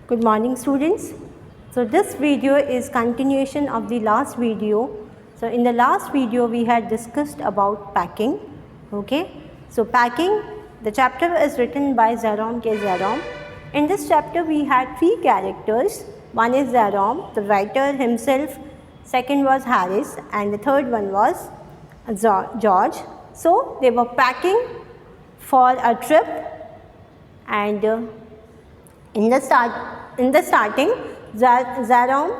Good morning, students. So this video is continuation of the last video. So in the last video we had discussed about packing. Okay. So packing, the chapter is written by Jerome K. Jerome. In this chapter we had three characters. One is Jerome, the writer himself. Second was Harris, and the third one was George. So they were packing for a trip, and in the starting Jerome,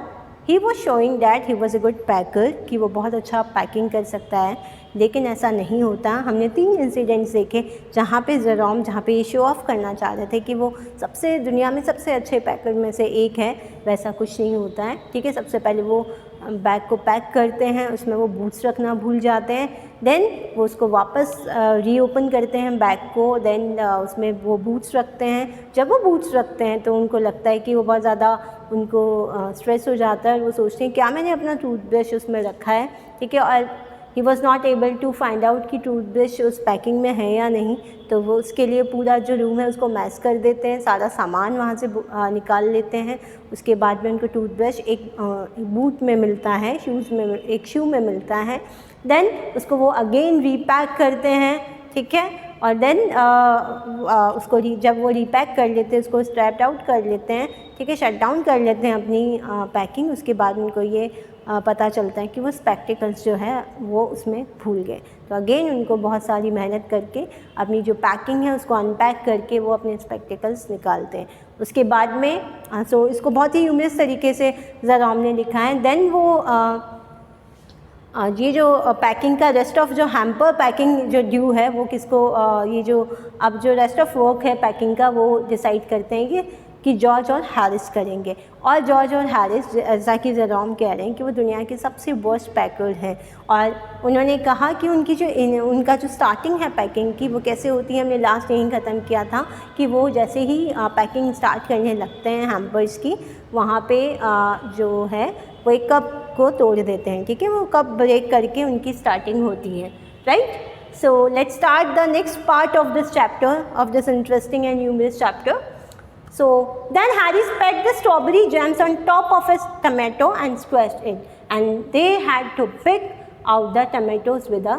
he was showing that he was a good packer, कि वो बहुत अच्छा packing कर सकता है, लेकिन ऐसा नहीं होता. हमने 3 इंसिडेंट्स देखे जहाँ पे जेरोम ये शो ऑफ करना चाह रहे थे कि वो सबसे दुनिया में सबसे अच्छे पैकर में से एक है. वैसा कुछ नहीं होता है. ठीक है. सबसे पहले वो बैग को पैक करते हैं, उसमें वो बूट्स रखना भूल जाते हैं. देन वो उसको वापस रीओपन करते हैं बैग को. देन उसमें वो बूट्स रखते हैं. जब वो बूट्स रखते हैं तो उनको लगता है कि वो बहुत ज़्यादा उनको स्ट्रेस हो जाता है. वो सोचते हैं क्या मैंने अपना टूथब्रश उसमें रखा है. ठीक है. और he was not able to find out कि टूथब्रश उस पैकिंग में है या नहीं. तो वो उसके लिए पूरा जो रूम है उसको मैश कर देते हैं, सारा सामान वहाँ से निकाल लेते हैं. उसके बाद में उनको टूथब्रश एक बूट में मिलता है, एक शू में मिलता है. देन उसको वो अगेन रीपैक करते हैं. ठीक है. और देन उसको जब वो रीपैक कर लेते हैं, उसको स्ट्रैप्ड आउट कर लेते हैं. ठीक है. शट डाउन कर लेते हैं अपनी पैकिंग. उसके बाद उनको ये पता चलता है कि वो स्पेक्टिकल्स जो है वो उसमें भूल गए. तो अगेन उनको बहुत सारी मेहनत करके अपनी जो पैकिंग है उसको अनपैक करके वो अपने स्पेक्टिकल्स निकालते हैं. उसके बाद में सो इसको बहुत ही ह्यूमरस तरीके से जेरोम ने लिखा है. देन वो ये जो पैकिंग का रेस्ट ऑफ जो हैम्पर पैकिंग जो ड्यू है वो किसको ये जो अब जो रेस्ट ऑफ वर्क है पैकिंग का वो डिसाइड करते हैं कि जॉर्ज और हैरिस करेंगे. और जॉर्ज और हैरिस जैसा कि जेरोम कह रहे हैं कि वो दुनिया के सबसे वर्स्ट पैकर हैं. और उन्होंने कहा कि उनका जो स्टार्टिंग है पैकिंग की वो कैसे होती है. हमने लास्ट यहीं ख़त्म किया था कि वो जैसे ही पैकिंग स्टार्ट करने लगते हैं हैम्पर्स की, वहाँ पे जो है वो एक कप को तोड़ देते हैं. ठीक है. वो कप ब्रेक करके उनकी स्टार्टिंग होती है. Right. So let's start the next part of this chapter, of this interesting and humorous chapter. So then Harris packed the strawberry jams on top of his tomato and squashed it, and they had to pick out the tomatoes with a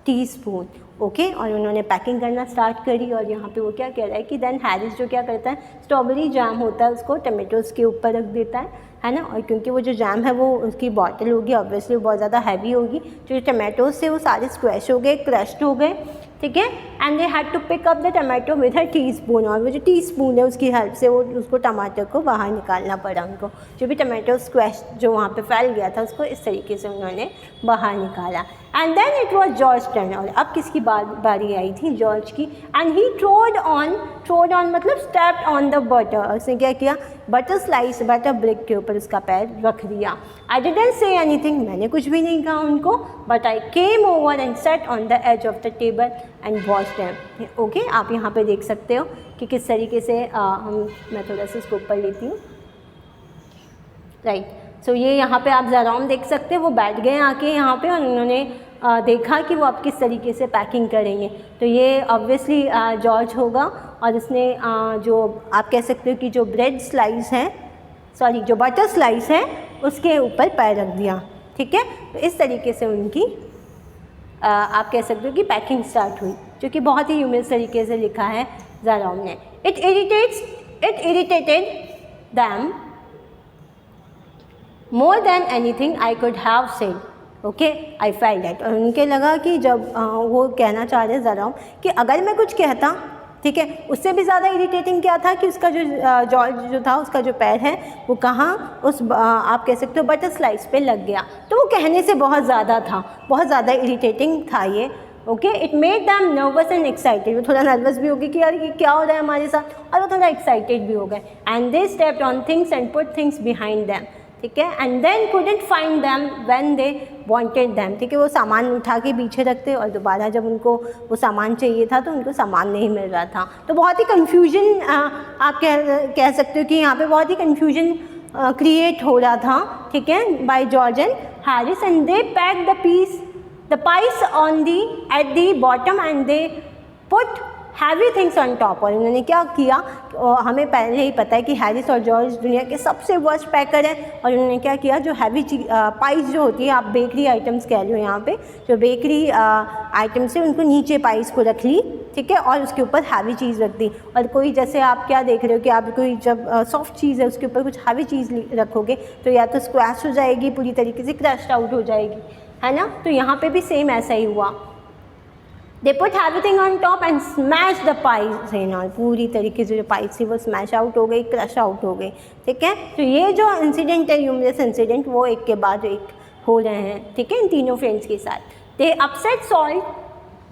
teaspoon. Okay. और उन्होंने packing करना start करी. और यहाँ पे वो क्या कह रहा है कि देन हैरिस जो क्या करता है, स्ट्रॉबेरी जैम होता है उसको टमाटोज़ के ऊपर रख देता है ना. और क्योंकि वो जो जैम है वो उसकी बॉटल होगी, ऑब्वियसली वो बहुत ज़्यादा हैवी होगी. जो टमाटोज़ थे वो सारे स्क्वैश हो गए, क्रश्ड हो गए. ठीक है. And they had to pick up the tomato with a teaspoon. और वो जो टीस्पून है उसकी हेल्प से वो उसको टमाटर को बाहर निकालना पड़ा उनको. जो भी टमाटो स्क्वैश जो वहाँ पे फैल गया था उसको इस तरीके से उन्होंने बाहर निकाला. And then it was George turn. और अब किसकी बारी आई थी, जॉर्ज की. एंड ही ट्रोड ऑन मतलब स्टेप्ड ऑन द बटर. उसने क्या किया, बटर स्लाइस, बटर ब्रेक के ऊपर उसका पैर रख दिया. I didn't say anything. मैंने कुछ भी नहीं कहा उनको. But I came over and sat on the edge of the table and watched them. Okay. आप यहाँ पे देख सकते हो कि किस तरीके से मैं थोड़ा सा इसको ऊपर लेती हूँ. राइट. सो ये यहाँ पे आप जेरोम देख सकते हैं. वो बैठ गए आके यहाँ पे और उन्होंने देखा कि वो आप किस तरीके से पैकिंग करेंगे. तो ये ऑब्वियसली जॉर्ज होगा. और उसने जो आप कह सकते हो कि जो ब्रेड स्लाइस है, सॉरी जो बटर स्लाइस है उसके ऊपर पैर रख दिया. ठीक है. तो इस तरीके से उनकी आप कह सकते हो कि पैकिंग स्टार्ट हुई, जो कि बहुत ही ह्यूमरस तरीके से लिखा है जेरोम ने. It irritated them more than anything I could have said. Okay, I felt that. और उनके लगा कि जब वो कहना चाह रहे जेरोम कि अगर मैं कुछ कहता, ठीक है, उससे भी ज़्यादा इरिटेटिंग क्या था कि उसका जो जॉर्ज जो था उसका जो पैर है वो कहाँ उस आप कह सकते हो बटर स्लाइस पे लग गया. तो वो कहने से बहुत ज़्यादा था, बहुत ज़्यादा इरिटेटिंग था ये. Okay. It made them nervous and excited. वो थोड़ा नर्वस भी हो गई कि यार ये क्या हो रहा है हमारे साथ, और वो थोड़ा एक्साइटेड भी हो गए. And they stepped on things and put things behind them. ठीक है. And then couldn't find them when they wanted them. ठीक है. वो सामान उठा के पीछे रखते और दोबारा जब उनको वो सामान चाहिए था तो उनको सामान नहीं मिल रहा था. तो बहुत ही कन्फ्यूजन आप कह सकते हो कि यहाँ पे बहुत ही कन्फ्यूजन क्रिएट हो रहा था. ठीक है. By George and Harris. And they pack the pies on the at the bottom and they put heavy things on top. और उन्होंने क्या किया, हमें पहले ही पता है कि हैरिस और जॉर्ज दुनिया के सबसे वर्स्ट पैकर हैं। और उन्होंने क्या किया, जो हैवी पाइस जो होती है, आप बेकरी आइटम्स कह लो यहाँ पे, जो बेकरी आइटम्स है उनको नीचे पाइस को रख ली, ठीक है, और उसके ऊपर हैवी चीज़ रख दी। और कोई जैसे आप क्या देख रहे हो कि आप कोई जब सॉफ्ट चीज़ है उसके ऊपर कुछ हैवी चीज़ रखोगे तो या तो स्क्वैश हो जाएगी, पूरी तरीके से क्रश्ड आउट हो जाएगी, है ना। तो यहाँ पे भी सेम ऐसा ही हुआ। They put everything on top and smash the pies in all, पूरी तरीके से जो पाइस थी वो स्मैश आउट हो गई, क्रश आउट हो गई, ठीक है। तो ये जो इंसिडेंट है, ह्यूमरस इंसिडेंट, वो एक के बाद एक हो रहे हैं, ठीक है, इन तीनों फ्रेंड्स के साथ। They upset salt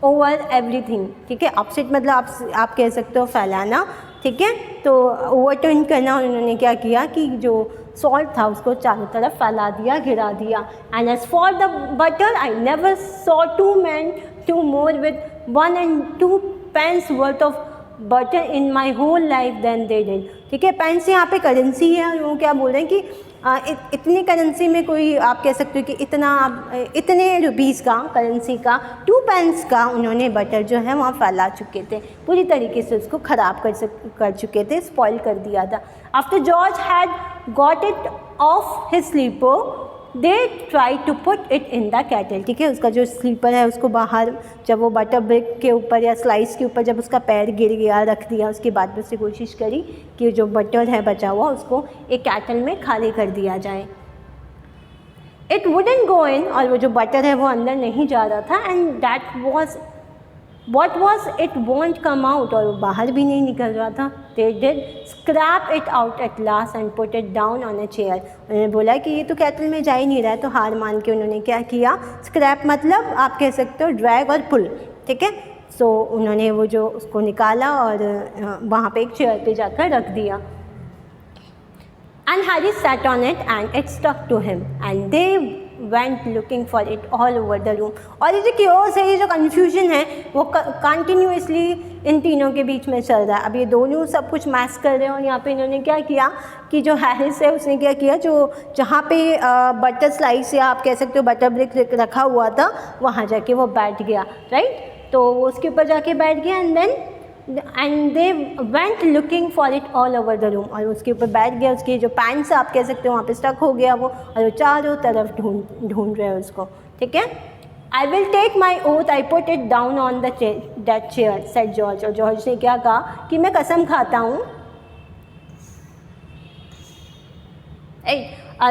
over everything, ठीक है। अपसेट मतलब आप कह सकते हो फैलाना, ठीक है। तो ओवरटर्न करना, उन्होंने क्या किया कि जो सॉल्ट था उसको चारों तरफ फैला दिया, गिरा दिया। And as for the butter I never saw two men do more with 1 and 2 pence worth of butter in my whole life than they did, ठीक है। पेंस यहाँ पे करेंसी है, और वो क्या बोल रहे हैं कि इतनी करेंसी में कोई, आप कह सकते हो कि इतने रुपीज़ का करेंसी का 2 pence का उन्होंने बटर जो है वहाँ फैला चुके थे, पूरी तरीके से उसको ख़राब कर चुके थे, स्पॉइल कर दिया था। After George had got it off his slipper they try to put it in the kettle, ठीक है। उसका जो स्लीपर है उसको बाहर, जब वो बटर ब्रेक के ऊपर या स्लाइस के ऊपर जब उसका पैर गिर गया, रख दिया, उसके बाद में उससे कोशिश करी कि जो बटर है बचा हुआ उसको एक कैटल में खाली कर दिया जाए। इट वुडंट गो इन, और वो जो बटर है वो अंदर नहीं जा रहा था। And that was What was it won't come out, और वो बाहर भी नहीं निकल रहा था। They did scrap it out at last and put it down on a chair। उन्होंने बोला कि ये तो कैटल में जा ही नहीं रहा है, तो हार मान के उन्होंने क्या किया, स्क्रैप मतलब आप कह सकते हो ड्रैग और पुल, ठीक है। सो उन्होंने वो जो उसको निकाला और वहाँ पे एक चेयर पे जाकर रख दिया। And Harry sat on it and it stuck to him and they went looking for it all over the room। और ये जो chaos है, ये जो confusion है, वो कंटिन्यूसली इन तीनों के बीच में चल रहा है। अब ये दोनों सब कुछ मैस कर रहे हैं, और यहाँ पे इन्होंने क्या किया कि जो हैरिस है उसने क्या किया, जो जहाँ पे बटर स्लाइस या आप कह सकते हो बटर ब्रेक रखा हुआ था, वहाँ जाके वो बैठ गया, राइट। तो वो उसके ऊपर जाके बैठ गया and they went looking for it all over the room, और उसके ऊपर बैठ गया। उसके जो पैंट्स आप कह सकते हो वहाँ पे स्टक हो गया वो, और वो चारों तरफ ढूंढ रहे हैं उसको, ठीक है। I will take my oath I put it down on that chair said George. और जॉर्ज ने क्या कहा कि मैं कसम खाता हूँ।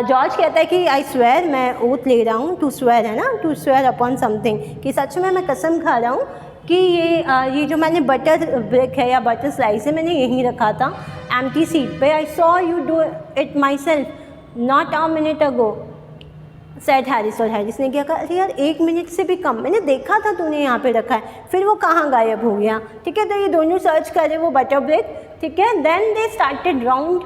जॉर्ज कहता है कि आई स्वेयर, मैं ओथ ले रहा हूँ, टू स्वेयर है ना, टू स्वेयर अपॉन समथिंग, कि सच में मैं कसम खा रहा हूँ कि ये जो मैंने बटर ब्रेक है या बटर स्लाइस है मैंने यहीं रखा था एम्प्टी सीट पे। I saw you do it my self not a minute ago said Harris. और हैरिस ने क्या कहा, अरे यार 1 मिनट से भी कम, मैंने देखा था तूने यहाँ पे रखा है, फिर वो कहाँ गायब हो गया, ठीक है। तो ये दोनों सर्च करे वो बटर ब्रेक, ठीक है। Then they started round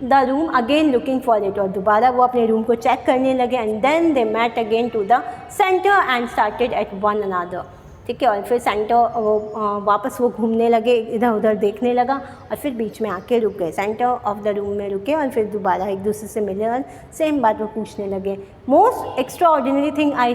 the room again looking for it, और दोबारा वो अपने रूम को चेक करने लगे। And then they met again to the centre and started at one another, ठीक है। और फिर सेंटर वो वापस वो घूमने लगे, इधर उधर देखने लगा, और फिर बीच में आके रुक गए, सेंटर ऑफ द रूम में रुके, और फिर दोबारा एक दूसरे से मिले और सेम बात वो पूछने लगे। Most extra ordinary thing I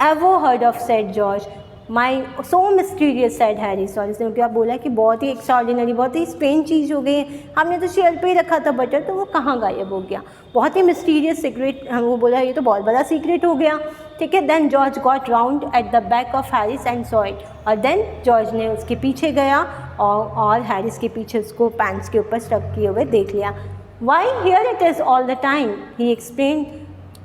ever heard of said George, my so mysterious said Harris. और इसने क्या बोला कि बहुत ही एक्स्ट्रा ऑर्डिनरी, बहुत ही स्ट्रेंज चीज़ हो गई है, हमने तो चेयर पे ही रखा था बटर, तो वो कहाँ गायब हो गया, बहुत ही मिस्टीरियस सीक्रेट। वो बोला ये तो बहुत बड़ा सीक्रेट हो गया, ठीक है। Then George got round at the back of Harris and saw it, और देन जॉर्ज ने उसके पीछे गया और हैरिस के पीछे उसको पैंट्स के ऊपर स्टक किए हुए देख लिया। Why hear it is all the time he explain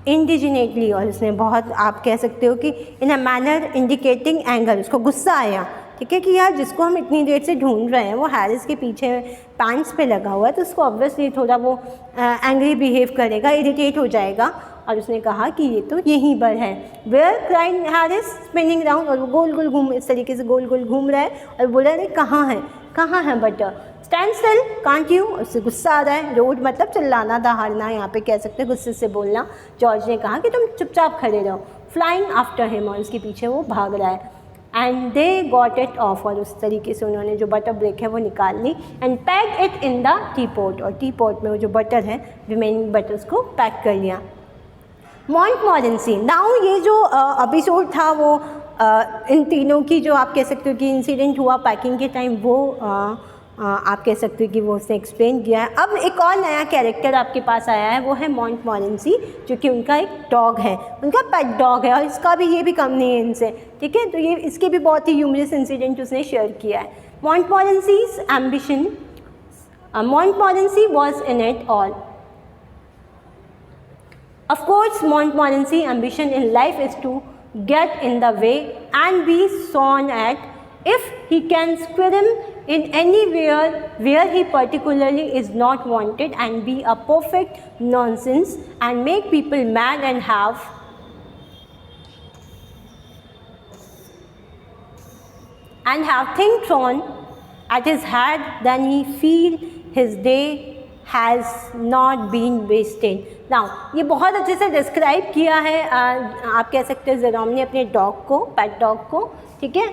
indignantly, और उसने बहुत, आप कह सकते हो कि in a manner indicating anger, उसको गुस्सा आया, ठीक है, कि यार जिसको हम इतनी देर से ढूंढ रहे हैं वो हैरिस के पीछे पैंट्स पे लगा हुआ है, तो उसको ऑब्वियसली थोड़ा वो एंग्री बिहेव करेगा, इरिटेट हो जाएगा। और उसने कहा कि ये तो यहीं पर है। Where cried Harris spinning round, और वो गोल गोल घूम, इस तरीके से गोल गोल घूम रहा है, और बोला अरे कहाँ है butter, stand still can't you. उससे गुस्सा आ रहा है, रोड मतलब चिल्लाना दहाड़ना, यहाँ पे कह सकते हैं गुस्से से बोलना। जॉर्ज ने कहा कि तुम चुपचाप खड़े रहो। फ्लाइंग आफ्टर हिम, और उसके पीछे वो भाग रहा है। And they got it of, और उस तरीके से उन्होंने जो बटर ब्रेक है वो निकाल ली। And pack it in the teapot, और टी पॉट में वो जो बटर है रिमेनिंग बटर्स को पैक कर लिया। मॉन्टमॉरेंसी, नाउ ये जो एपिसोड था वो इन तीनों की जो आप कह सकते हो कि इंसिडेंट हुआ पैकिंग के टाइम, वो आप कह सकते हो कि वो उसने एक्सप्लेन किया है। अब एक और नया कैरेक्टर आपके पास आया है, वो है मॉन्टमॉरेंसी, जो कि उनका एक डॉग है, उनका पेट डॉग है, और इसका भी ये भी कम नहीं है इनसे, ठीक है। तो ये इसके भी बहुत ही ह्यूमरस इंसिडेंट उसने शेयर किया है। मॉन्टमॉरेंसीज ambition, Montmorency was in it all. Of course, Montmorency's ambition in life is to get in the way and be sawn at if he can squirm in anywhere where he particularly is not wanted and be a perfect nonsense and make people mad and have things thrown at his head, then he feel his day has not been wasted. Now ये बहुत अच्छे से describe किया है आप कह सकते हैं जेरोम ने अपने डॉग को, पेट डॉग को, ठीक है।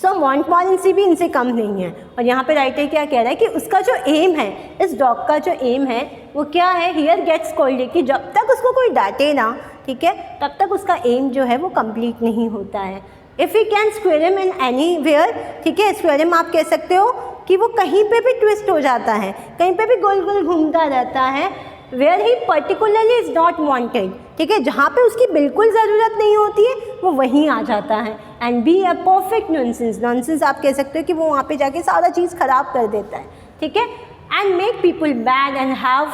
सो मॉन्टमॉरेंसी भी इनसे कम नहीं है, और यहाँ पे राइटर क्या कह रहा है कि उसका जो एम है, इस डॉग का जो एम है वो क्या है, हियर गेट्स कोल्ड, कि जब तक उसको कोई डांटे ना, ठीक है, तब तक उसका एम जो है वो कंप्लीट नहीं होता है। If you can squeeze them in anywhere, ठीक है, स्क्वेरम आप कह सकते हो कि वो कहीं पे भी ट्विस्ट हो जाता है, कहीं पे भी गोल गोल घूमता रहता है, where he particularly is not wanted, ठीक है, जहाँ पे उसकी बिल्कुल ज़रूरत नहीं होती है वो वहीं आ जाता है। And be a perfect nonsense, nonsense आप कह सकते हो कि वो वहाँ पे जाके सारा चीज़ ख़राब कर देता है, ठीक है। And make people bad and have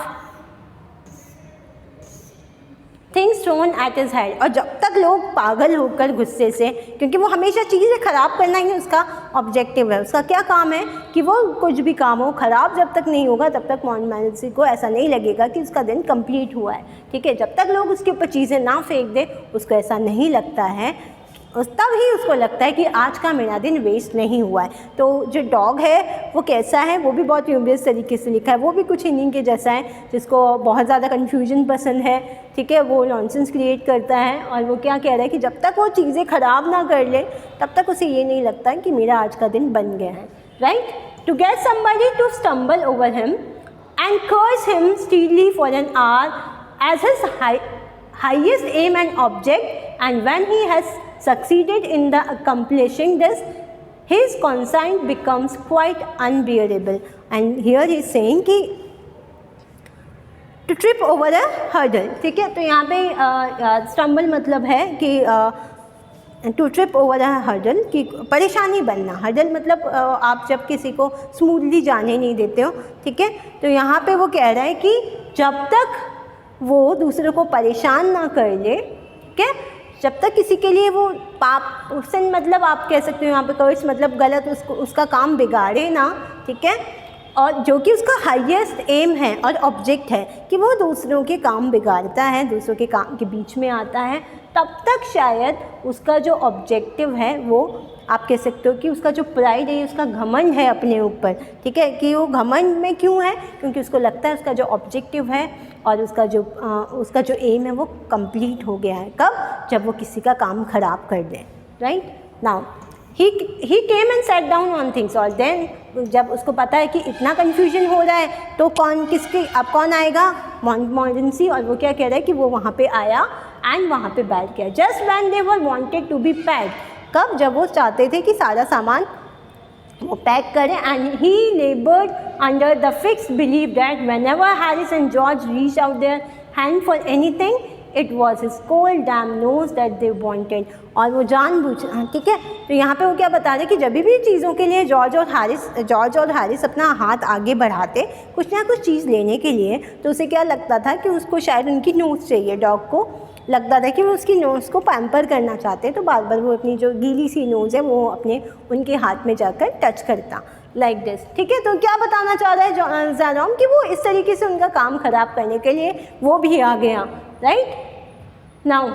things thrown at his head, और जब तक लोग पागल होकर गुस्से से, क्योंकि वो हमेशा चीज़ें ख़राब करना ही उसका ऑब्जेक्टिव है, उसका क्या काम है कि वो कुछ भी काम हो ख़राब जब तक नहीं होगा तब तक मॉन्टमॉरेंसी को ऐसा नहीं लगेगा कि उसका दिन कंप्लीट हुआ है, ठीक है। जब तक लोग उसके ऊपर चीज़ें ना फेंक दे उसको ऐसा नहीं लगता है, तब ही उसको लगता है कि आज का मेरा दिन वेस्ट नहीं हुआ है। तो जो डॉग है वो कैसा है, वो भी बहुत ह्यूमरस तरीके से लिखा है, वो भी कुछ इन्हीं के जैसा है, जिसको बहुत ज़्यादा कन्फ्यूजन पसंद है, ठीक है, वो नॉनसेंस क्रिएट करता है, और वो क्या कह रहा है कि जब तक वो चीज़ें ख़राब ना कर ले तब तक उसे ये नहीं लगता है कि मेरा आज का दिन बन गया है, right. To get somebody to stumble over him and curse him steadily for an hour as his highest aim and object, and when he has succeeded in the accomplishing this, his conscience becomes quite unbearable. And here he is saying कि to trip over a hurdle, ठीक है। तो यहाँ पे stumble मतलब है कि to trip over a hurdle, कि परेशानी बनना, हर्डल मतलब आप जब किसी को स्मूथली जाने नहीं देते हो, ठीक है। तो यहाँ पे वो कह रहा है कि जब तक वो दूसरों को परेशान ना कर ले, ठीक है, जब तक किसी के लिए वो पाप, उससे मतलब आप कह सकते हो यहाँ पे कर्स मतलब गलत, उसका काम बिगाड़े ना, ठीक है, और जो कि उसका हाईएस्ट एम है और ऑब्जेक्ट है कि वो दूसरों के काम बिगाड़ता है, दूसरों के काम के बीच में आता है, तब तक शायद उसका जो ऑब्जेक्टिव है वो आप कह सकते हो कि उसका जो प्राइड है, उसका घमंड है अपने ऊपर, ठीक है, कि वो घमंड में क्यों है, क्योंकि उसको लगता है उसका जो ऑब्जेक्टिव है और उसका जो एम है वो कंप्लीट हो गया है। कब? जब वो किसी का काम ख़राब कर दे, right. Now he came and sat down on things, और देन जब उसको पता है कि इतना कन्फ्यूजन हो रहा है तो कौन आएगा, मॉन्टमॉरेंसी, और वो क्या कह रहा है कि वो वहाँ पे आया एंड वहाँ पे बैठ गया। Just when they were wanted to be packed, कब? जब वो चाहते थे कि सारा सामान वो पैक करें, and he laboured under the fix believe that whenever Harris and George reach out their hand for anything it was his cold damp nose that they wanted, और वो जानबूझ, ठीक है। तो यहाँ पे वो क्या बता रहे कि जब भी चीज़ों के लिए जॉर्ज और हैरिस अपना हाथ आगे बढ़ाते कुछ ना कुछ चीज़ लेने के लिए, तो उसे क्या लगता था कि उसको शायद उनकी नोज़ चाहिए, डॉग को लगता था कि वो उसकी नोज़ को पैम्पर करना चाहते हैं, तो बार बार वो अपनी जो गीली सी नोज़ है वो उनके हाथ में जाकर टच करता, लाइक दिस, ठीक है। तो क्या बताना चाह रहा है जेरोम कि वो इस तरीके से उनका काम ख़राब करने के लिए वो भी आ गया, right. Now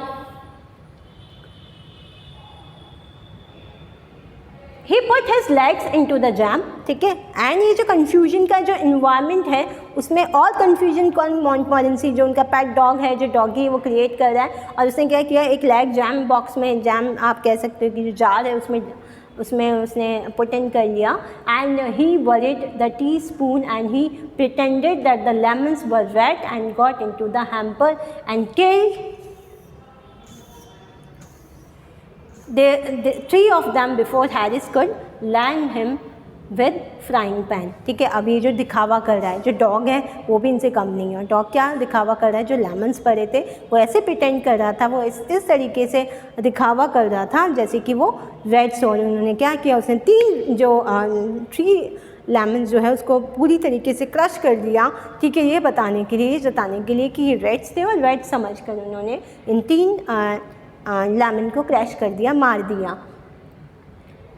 he put his legs into the jam, ठीक है, एंड ये जो कन्फ्यूजन का जो इन्वायरमेंट है उसमें और कन्फ्यूजन कौन, मॉन्टमॉरेंसी जो उनका पेट डॉग है, जो डॉगी वो क्रिएट कर रहा है, और उसने क्या किया, एक लेग जैम बॉक्स में, जैम आप कह सकते हो कि जो जार है उसमें उसने पुट इन कर लिया, and he worried the tea spoon and he pretended that the lemons were red and got into the hamper and killed 3 of them before Harris could land him with frying pan. ठीक है, अब ये जो दिखावा कर रहा है, जो डॉग है वो भी इनसे कम नहीं है। डॉग क्या दिखावा कर रहा है, जो लेमन्स पड़े थे वो ऐसे प्रिटेंड कर रहा था, वो इस तरीके से दिखावा कर रहा था जैसे कि वो रेड्स। और उन्होंने क्या किया, उसने 3 लेमन जो है उसको पूरी तरीके से क्रश कर दिया, ठीक है, ये बताने के लिए, ये जताने के लिए कि ये रेड्स थे, और रेड समझ कर उन्होंने इन 3 लेमन को क्रश कर दिया, मार दिया।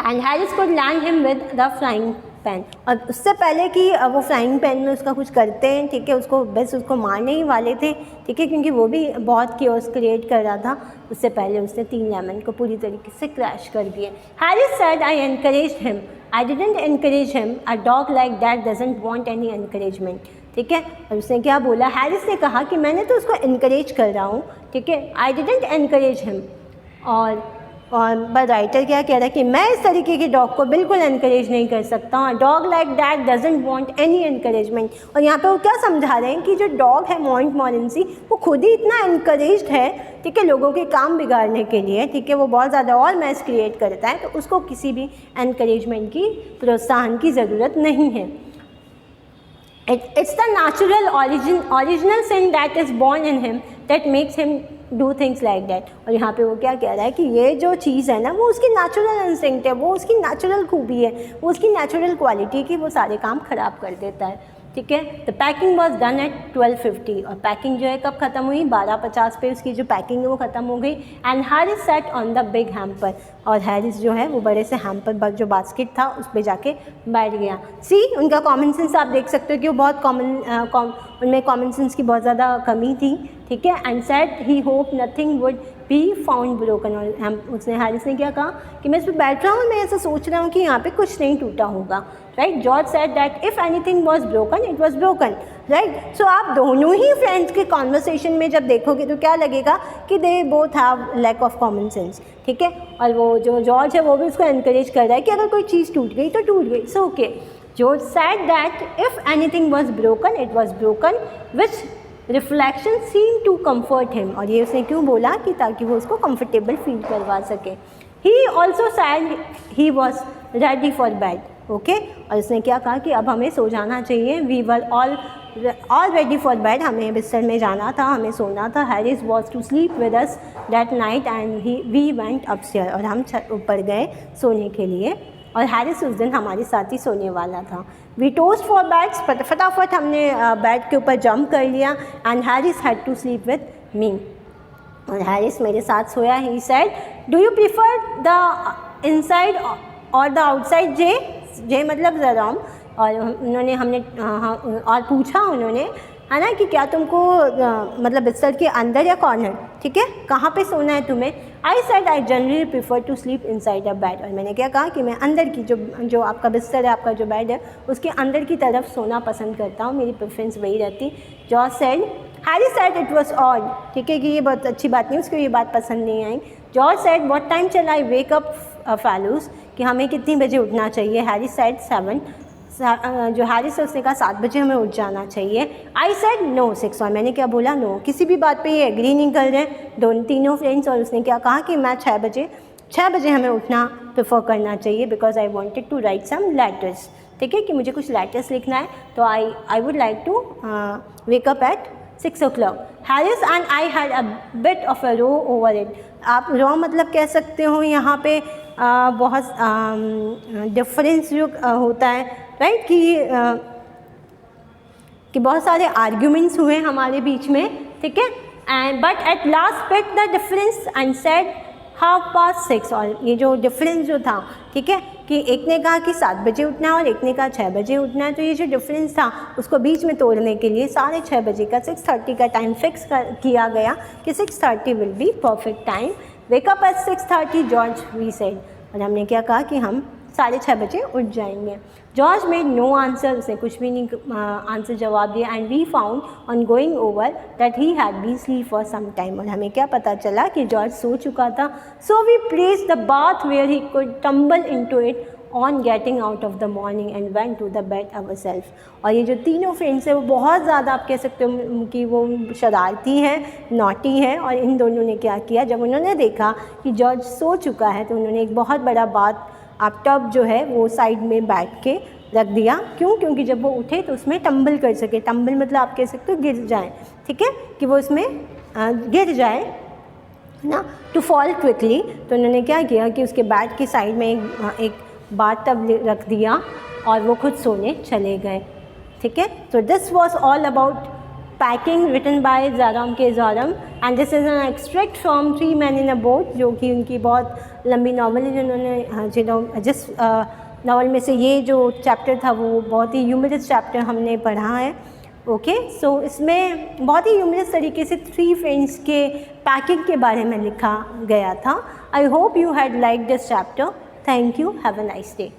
And Harris could land him with the frying pan. और उससे पहले कि वो फ्राइंग पैन में उसका कुछ करते हैं, ठीक है, उसको बस उसको मारने ही वाले थे, ठीक है, क्योंकि वो भी बहुत क्योस क्रिएट कर रहा था। उससे पहले उसने 3 लेमन को पूरी तरीके से क्रैश कर दिए। Harris said I encouraged him, I didn't encourage him, a dog like that doesn't want any encouragement. ठीक है, और उसने क्या बोला, हैरिस ने कहा कि मैंने तो उसको इनकरेज कर रहा हूँ, ठीक है, आई डिडंट एनकरेज हिम। और राइटर क्या कह रहा है कि मैं इस तरीके के डॉग को बिल्कुल इनकरेज नहीं कर सकता हूँ। Dog like that doesn't want any encouragement. और यहाँ पे वो क्या समझा रहे हैं कि जो डॉग है मोंटमोरेंसी, वो खुद ही इतना इनकरेज्ड है, ठीक है, लोगों के काम बिगाड़ने के लिए, ठीक है, वो बहुत ज़्यादा और मैस क्रिएट करता है, तो उसको किसी भी इनकरेजमेंट की, प्रोत्साहन की ज़रूरत नहीं है। It's the natural original sin that is born in him that makes him do things like that। और यहाँ पे वो क्या कह रहा है कि ये जो चीज़ है ना, वो उसकी नेचुरल इंस्टिंक्ट है, वो उसकी नेचुरल खूबी है, वो उसकी नेचुरल क्वालिटी की वो सारे काम ख़राब कर देता है। ठीक है, the packing was done at 12:50। और पैकिंग जो है कब ख़त्म हुई, 12:50 पे उसकी जो पैकिंग है वो ख़त्म हो गई। And Harris set on the big hamper. और हैरिस जो है वो बड़े से हैम्पर जो बास्केट था उस पर जाके बैठ गया। सी, उनका कॉमन सेंस आप देख सकते हो कि वो बहुत उनमें कॉमन सेंस की बहुत ज़्यादा कमी थी। ठीक है, and set he hope nothing would be found broken. और हैरिस ने क्या कहा कि मैं इस पर बैठ रहा हूँ, मैं ऐसा सोच रहा हूँ कि यहाँ पे कुछ नहीं टूटा होगा। Right, George said that if anything was broken it was broken. Right, so आप दोनों ही फ्रेंड्स के कॉन्वर्सेशन में जब देखोगे तो क्या लगेगा कि they both have lack of common sense. ठीक है, और वो जो जॉर्ज है वो भी उसको एनकरेज कर रहा है कि अगर कोई चीज़ टूट गई तो टूट गई, so okay. George said that if anything was broken it was broken which reflection seem to comfort him. और ये उसने क्यों बोला कि ताकि वो उसको कंफर्टेबल फील करवा सके। He also sad he was ready for bed. Okay, और उसने क्या कहा कि अब हमें सो जाना चाहिए। We were all ready for bed, हमें बिस्तर में जाना था, हमें सोना था। Harris was to sleep with us that night and we went upstair. और हम छत ऊपर गए सोने के लिए, और हैरिस उस दिन हमारे साथ ही सोने वाला था। वी टोस्ट फॉर बैड्स, फटाफट हमने बेड के ऊपर जंप कर लिया। And Harris had to sleep with me. और हैरिस मेरे साथ सोया। He said do you prefer the inside or the outside J? J मतलब जराम। और हमने और पूछा उन्होंने, है ना, कि क्या तुमको मतलब बिस्तर के अंदर या कॉर्नर, ठीक है, कहाँ पे सोना है तुम्हें? I said I generally prefer to sleep inside a bed. और मैंने क्या कहा कि मैं अंदर की जो आपका बिस्तर है, आपका जो बेड है, उसके अंदर की तरफ सोना पसंद करता हूँ, मेरी प्रेफरेंस वही रहती। George said, Harry said it was odd, ठीक है, कि ये बहुत अच्छी बात नहीं, उसको ये बात पसंद नहीं आई। George said what time shall I wake up fellows, कि हमें कितनी बजे उठना चाहिए? Harry said 7। जो हैरिस है उसने कहा 7 बजे हमें उठ जाना चाहिए। I said no 6। और मैंने क्या बोला? नो। किसी भी बात पे ये एग्री नहीं कर रहे हैं तीनों फ्रेंड्स। और उसने क्या कहा कि मैं 6 बजे हमें उठना प्रेफर करना चाहिए, because I wanted to write some letters. ठीक है, कि मुझे कुछ लेटर्स लिखना है, तो I would like to wake up at 6 o'clock। Harris and I had a bit of a row over it. आप रो मतलब कह सकते हो यहाँ पे बहुत डिफरेंस जो होता है, राइट, कि बहुत सारे आर्ग्यूमेंट्स हुए हमारे बीच में। ठीक है, and but at last split the difference and said 6:30। और ये जो डिफरेंस जो था, ठीक है, कि एक ने कहा कि 7 बजे उठना है और एक ने कहा 6 बजे उठना है, तो ये जो डिफरेंस था उसको बीच में तोड़ने के लिए 6:30 बजे का 6:30 का टाइम फिक्स किया गया कि 6:30 will be perfect time. Wake up at 6:30 George, we said. और हमने क्या कहा कि हम 6:30 बजे उठ जाएंगे। जॉर्ज मेड नो आंसर, उसने कुछ भी नहीं आंसर जवाब दिया। And we found on going over that he had been sleep for some time. और हमें क्या पता चला कि जॉर्ज सो चुका था। So we place the bath where he could tumble into it on getting out of the morning and went to the bed ourself. और ये जो तीनों फ्रेंड्स हैं वो बहुत ज़्यादा आप कह सकते हो कि वो शरारती हैं, नॉटी हैं। और इन दोनों ने क्या किया, जब उन्होंने देखा कि जॉर्ज सो चुका है तो उन्होंने एक बहुत बड़ा बात आप टब जो है वो साइड में बैठ के रख दिया। क्यों? क्योंकि जब वो उठे तो उसमें टंबल कर सके। टंबल मतलब आप कह सकते हो गिर जाए, ठीक है, कि वो उसमें गिर जाए ना, टू फॉल क्विकली। तो उन्होंने क्या किया कि उसके बेड की साइड में एक बाथ टब रख दिया और वो खुद सोने चले गए, ठीक है। तो this was all about packing written by Jerome K Jerome and this is an extract from 3 Men in a Boat, जो कि उनकी बहुत लंबी नॉवल है जिन्होंने जिस नॉवल में से ये जो चैप्टर था वो बहुत ही ह्यूमरस चैप्टर हमने पढ़ा है। ओके, सो इसमें बहुत ही ह्यूमरस तरीके से 3 फ्रेंड्स के पैकिंग के बारे में लिखा गया था। I hope you had like this chapter. Thank you, have a nice day.